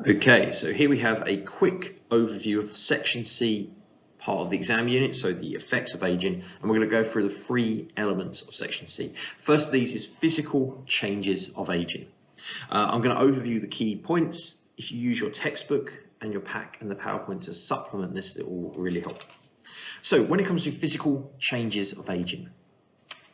Okay, so here we have a quick overview of Section C part of the exam unit, so the effects of aging, and we're going to go through the 3 elements of Section C. First of these is physical changes of aging. I'm going to overview the key points. If you use your textbook and your pack and the PowerPoint to supplement this, it will really help. So when it comes to physical changes of aging,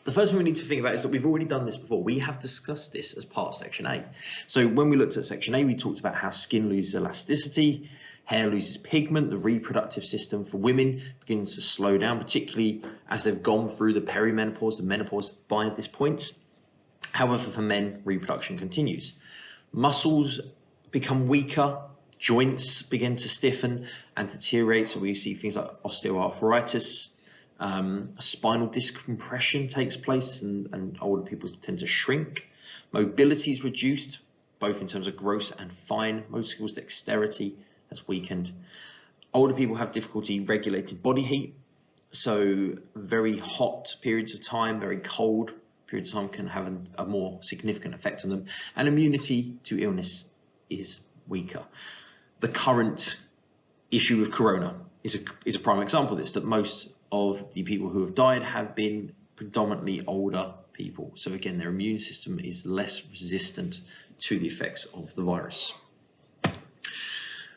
the first thing we need to think about is that we've already done this before. We have discussed this as part of Section A. So when we looked at Section A, we talked about how skin loses elasticity, hair loses pigment, the reproductive system for women begins to slow down, particularly as they've gone through the perimenopause, the menopause by this point. However, for men, reproduction continues. Muscles become weaker, joints begin to stiffen and deteriorate. So we see things like osteoarthritis, spinal disc compression takes place and older people tend to shrink. Mobility is reduced, both in terms of gross and fine motor skills. Dexterity has weakened. Older people have difficulty regulating body heat. So very hot periods of time, very cold periods of time can have a more significant effect on them. And immunity to illness is weaker. The current issue with corona is a prime example of this, that most of the people who have died have been predominantly older people. So again, their immune system is less resistant to the effects of the virus.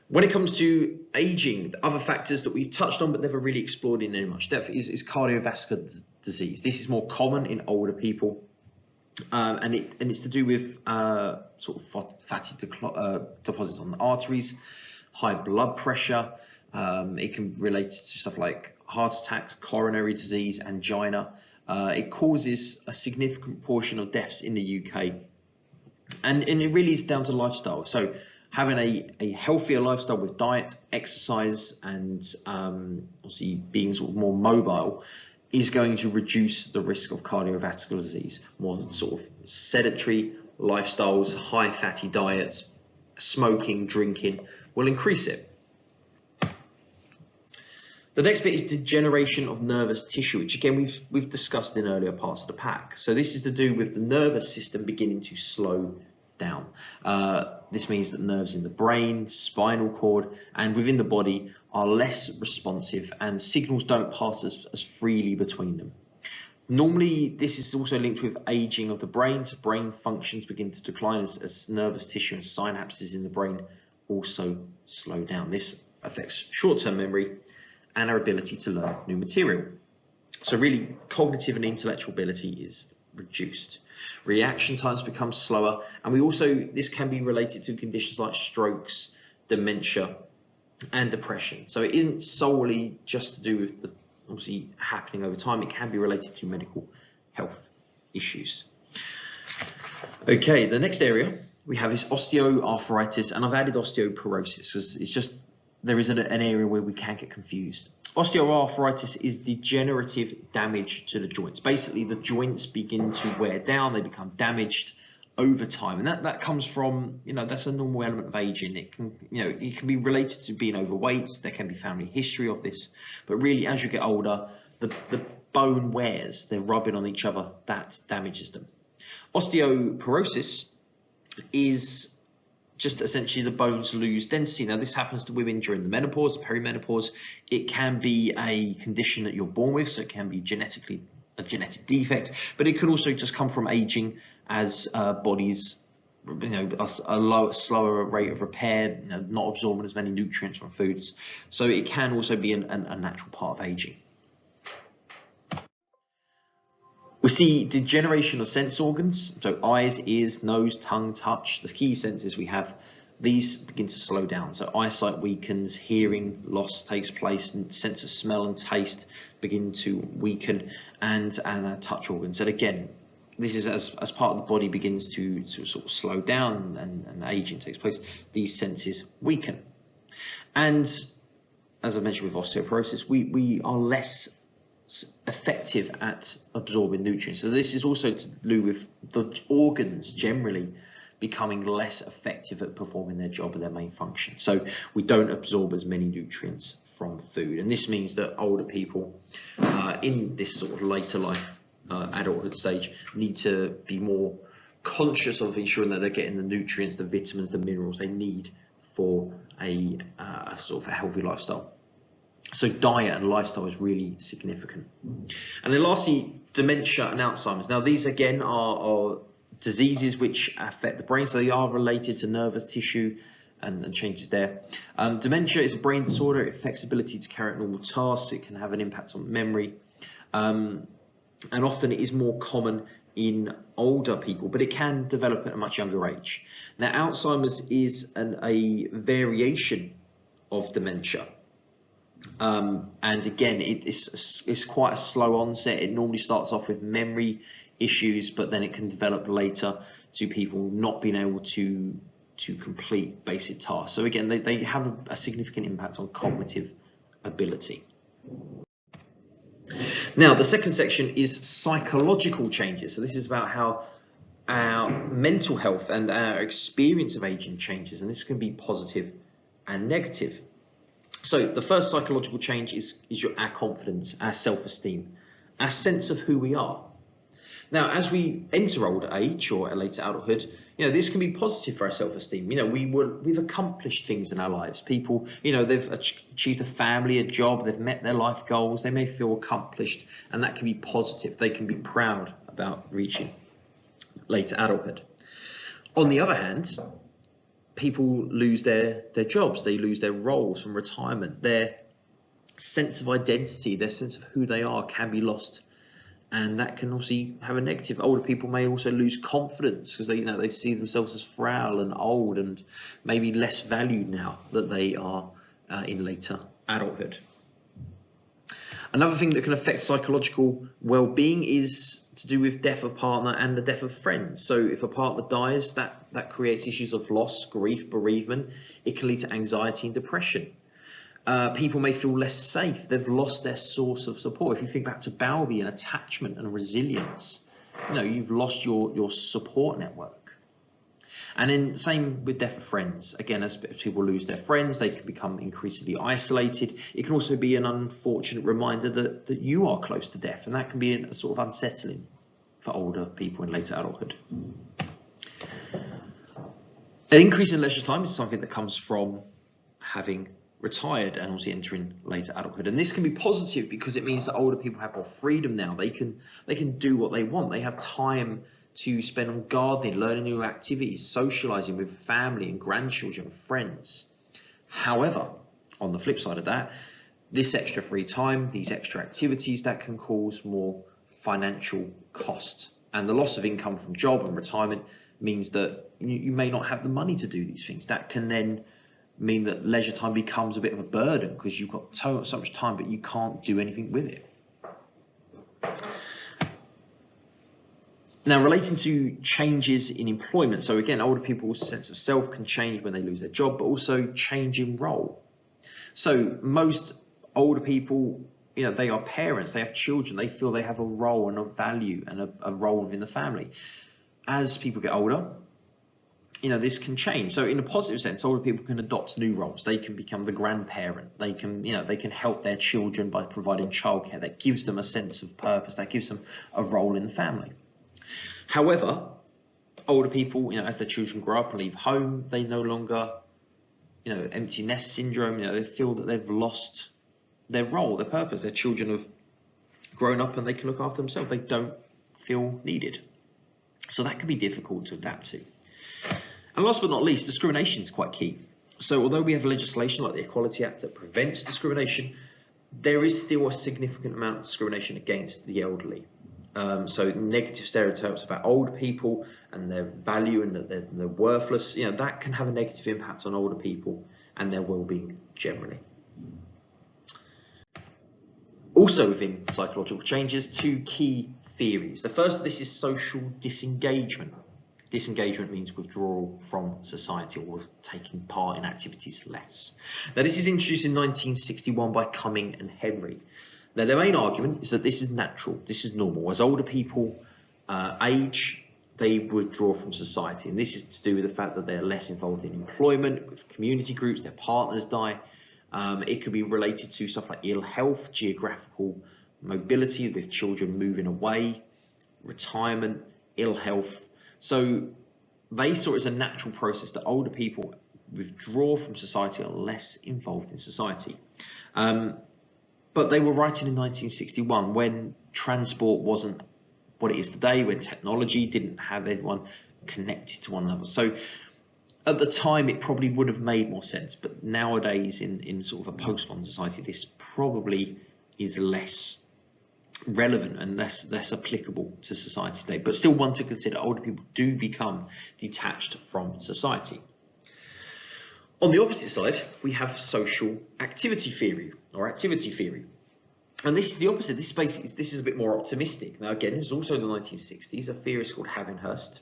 When it comes to aging, the other factors that we've touched on but never really explored in any much depth is cardiovascular disease. This is more common in older people, and it's to do with sort of fatty deposits on the arteries, high blood pressure. It can relate to stuff like heart attacks, coronary disease, angina. It causes a significant portion of deaths in the UK, and it really is down to lifestyle. So having a healthier lifestyle with diet, exercise, and obviously being sort of more mobile is going to reduce the risk of cardiovascular disease. More sort of sedentary lifestyles, high fatty diets, smoking, drinking will increase it. The next bit is degeneration of nervous tissue, which again we've discussed in earlier parts of the pack. So this is to do with the nervous system beginning to slow down. This means that nerves in the brain, spinal cord, and within the body are less responsive, and signals don't pass as freely between them. Normally, this is also linked with aging of the brain, so brain functions begin to decline as nervous tissue and synapses in the brain also slow down. This affects short-term memory and our ability to learn new material. So really, cognitive and intellectual ability is reduced. Reaction times become slower, and this can be related to conditions like strokes, dementia, and depression. So it isn't solely just to do with the obviously happening over time. It can be related to medical health issues. Okay, the next area we have is osteoarthritis, and I've added osteoporosis because it's just there is an area where we can get confused. Osteoarthritis is degenerative damage to the joints. Basically, the joints begin to wear down, they become damaged over time, and that comes from, that's a normal element of aging. It can, it can be related to being overweight. There can be family history of this, but really, as you get older, the bone wears. They're rubbing on each other. That damages them. Osteoporosis is just essentially the bones lose density. Now, this happens to women during the menopause, perimenopause. It can be a condition that you're born with, so it can be a genetic defect, but it could also just come from aging as bodies, a slower rate of repair, not absorbing as many nutrients from foods. So it can also be a natural part of aging. We see degeneration of sense organs, so eyes, ears, nose, tongue, touch, the key senses we have, these begin to slow down. So eyesight weakens, hearing loss takes place, and sense of smell and taste begin to weaken, and our touch organs. And again, this is as part of the body begins to sort of slow down and aging takes place, these senses weaken. And as I mentioned with osteoporosis, we are less effective at absorbing nutrients. So this is also to do with the organs generally becoming less effective at performing their job and their main function. So we don't absorb as many nutrients from food, and this means that older people in this sort of later life adulthood stage need to be more conscious of ensuring that they're getting the nutrients, the vitamins, the minerals they need for a sort of a healthy lifestyle. So diet and lifestyle is really significant. And then lastly, dementia and Alzheimer's. Now these again are diseases which affect the brain, so they are related to nervous tissue and changes there. Dementia is a brain disorder. It affects ability to carry out normal tasks. It can have an impact on memory. And often it is more common in older people, but it can develop at a much younger age. Now, Alzheimer's is a variation of dementia. And again, it's quite a slow onset. It normally starts off with memory issues, but then it can develop later to people not being able to complete basic tasks. So again, they have a significant impact on cognitive ability. Now, the second section is psychological changes. So this is about how our mental health and our experience of aging changes, and this can be positive and negative. So the first psychological change is our confidence, our self-esteem, our sense of who we are. Now, as we enter older age or later adulthood, this can be positive for our self-esteem. We've accomplished things in our lives. People, they've achieved a family, a job, they've met their life goals. They may feel accomplished, and that can be positive. They can be proud about reaching later adulthood. On the other hand, people lose their jobs. They lose their roles from retirement. Their sense of identity, their sense of who they are can be lost. And that can also have a negative. Older people may also lose confidence because they see themselves as frail and old and maybe less valued now that they are in later adulthood. Another thing that can affect psychological well-being is to do with death of partner and the death of friends. So if a partner dies, that creates issues of loss, grief, bereavement. It can lead to anxiety and depression. People may feel less safe. They've lost their source of support. If you think back to Bowlby and attachment and resilience, you've lost your support network. And then same with death of friends. Again, as people lose their friends, they can become increasingly isolated. It can also be an unfortunate reminder that you are close to death, and that can be a sort of unsettling for older people in later adulthood. An increase in leisure time is something that comes from having retired and also entering later adulthood, and this can be positive because it means that older people have more freedom now. They can do what they want. They have time to spend on gardening, learning new activities, socializing with family and grandchildren, friends. However, on the flip side of that, this extra free time, these extra activities, that can cause more financial cost, and the loss of income from job and retirement means that you may not have the money to do these things. That can then mean that leisure time becomes a bit of a burden because you've got so much time, but you can't do anything with it. Now, relating to changes in employment. So again, older people's sense of self can change when they lose their job, but also change in role. So most older people, they are parents, they have children, they feel they have a role and a value and a role within the family. As people get older, this can change. So in a positive sense, older people can adopt new roles. They can become the grandparent. They can help their children by providing childcare. That gives them a sense of purpose. That gives them a role in the family. However, older people, as their children grow up and leave home, they no longer, empty nest syndrome. They feel that they've lost their role, their purpose. Their children have grown up and they can look after themselves. They don't feel needed. So that can be difficult to adapt to. And last but not least, discrimination is quite key. So although we have legislation like the Equality Act that prevents discrimination, there is still a significant amount of discrimination against the elderly. So negative stereotypes about old people and their value and that they're worthless, that can have a negative impact on older people and their well-being generally. Also within psychological changes, two key theories. The first of this is social disengagement. Disengagement means withdrawal from society or taking part in activities less. Now, this is introduced in 1961 by Cumming and Henry. Now, their main argument is that this is natural, this is normal. As older people age, they withdraw from society. And this is to do with the fact that they're less involved in employment, with community groups, their partners die. It could be related to stuff like ill health, geographical mobility with children moving away, retirement, ill health. So they saw it as a natural process that older people withdraw from society are less involved in society. But they were writing in 1961 when transport wasn't what it is today, when technology didn't have everyone connected to one another. So at the time, it probably would have made more sense, but nowadays in sort of a post-modern society, this probably is less relevant and less applicable to society today. But still one to consider, older people do become detached from society. On the opposite side, we have social activity theory or activity theory. And this is the opposite. This is a bit more optimistic. Now, again, it was also in the 1960s, a theorist called Havenhurst.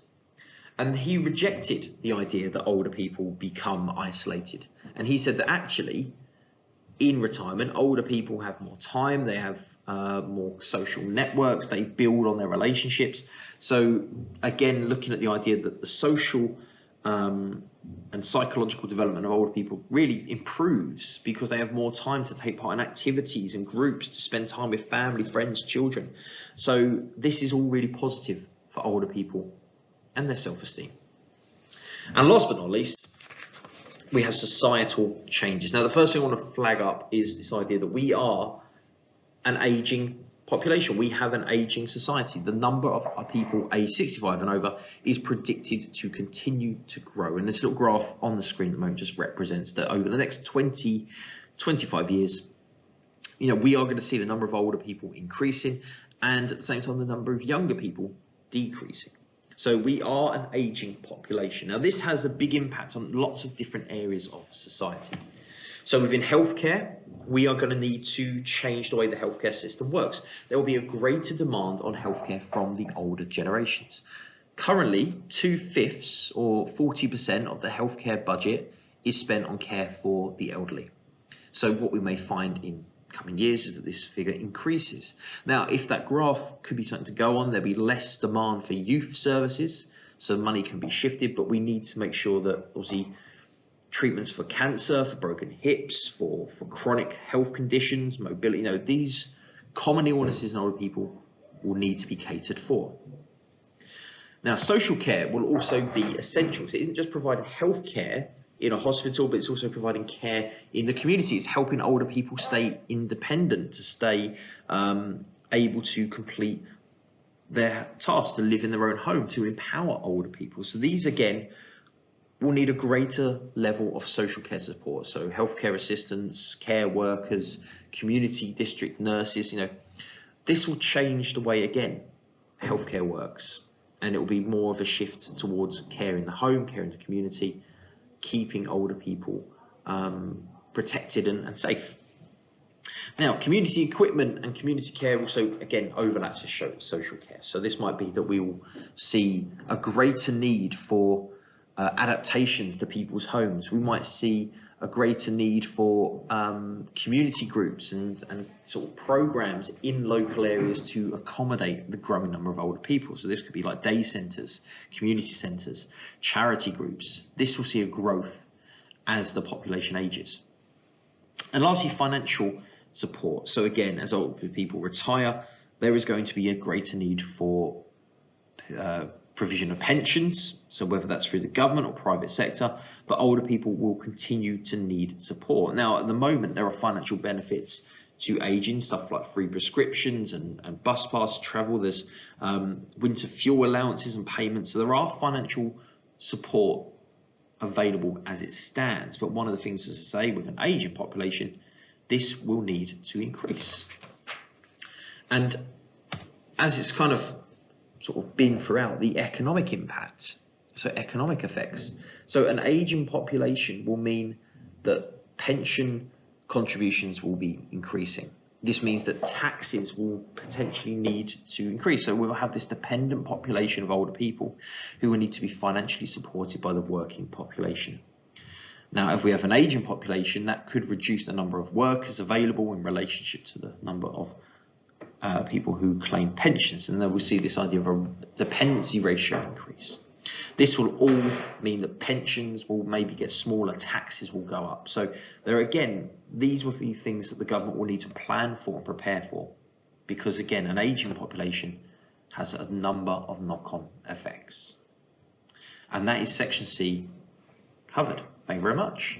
And he rejected the idea that older people become isolated. And he said that actually, in retirement, older people have more time, they have more social networks, they build on their relationships. So again, looking at the idea that the social and psychological development of older people really improves because they have more time to take part in activities and groups, to spend time with family, friends, children. So this is all really positive for older people and their self-esteem. And last but not least, we have societal changes. Now, the first thing I want to flag up is this idea that we are an aging population. We have an aging society. The number of people aged 65 and over is predicted to continue to grow. And this little graph on the screen at the moment just represents that over the next 25 years, we are going to see the number of older people increasing and at the same time the number of younger people decreasing. So we are an aging population. Now, this has a big impact on lots of different areas of society. So within healthcare, we are going to need to change the way the healthcare system works. There will be a greater demand on healthcare from the older generations. Currently, 2/5 or 40% of the healthcare budget is spent on care for the elderly. So what we may find in coming years is that this figure increases. Now, if that graph could be something to go on, there'll be less demand for youth services, so money can be shifted, but we need to make sure that obviously treatments for cancer, for broken hips, for chronic health conditions, mobility, these common illnesses in older people will need to be catered for. Now, social care will also be essential. So it isn't just providing health care in a hospital, but it's also providing care in the community. It's helping older people stay independent, to stay able to complete their tasks, to live in their own home, to empower older people. So these, again, will need a greater level of social care support. So healthcare assistants, care workers, community district nurses, this will change the way, again, healthcare works. And it will be more of a shift towards care in the home, care in the community, keeping older people protected and safe. Now, community equipment and community care also, again, overlaps with social care. So this might be that we will see a greater need for adaptations to people's homes. We might see a greater need for community groups and sort of programs in local areas to accommodate the growing number of older people. So this could be like day centres, community centres, charity groups. This will see a growth as the population ages. And lastly, financial support. So again, as older people retire, there is going to be a greater need for provision of pensions, so whether that's through the government or private sector, but older people will continue to need support. Now, at the moment, there are financial benefits to aging, stuff like free prescriptions and bus pass travel. There's winter fuel allowances and payments. So there are financial support available as it stands. But one of the things, as I say, with an aging population, this will need to increase. And as it's kind of sort of been throughout, the economic impact, so economic effects. So an aging population will mean that pension contributions will be increasing. This means that taxes will potentially need to increase. So we'll have this dependent population of older people who will need to be financially supported by the working population. Now, if we have an aging population, that could reduce the number of workers available in relationship to the number of people who claim pensions, and then we'll see this idea of a dependency ratio increase. This will all mean that pensions will maybe get smaller, taxes will go up. So there again, these will be things that the government will need to plan for and prepare for, because again, an aging population has a number of knock-on effects. And that is section C covered. Thank you. Thank you very much.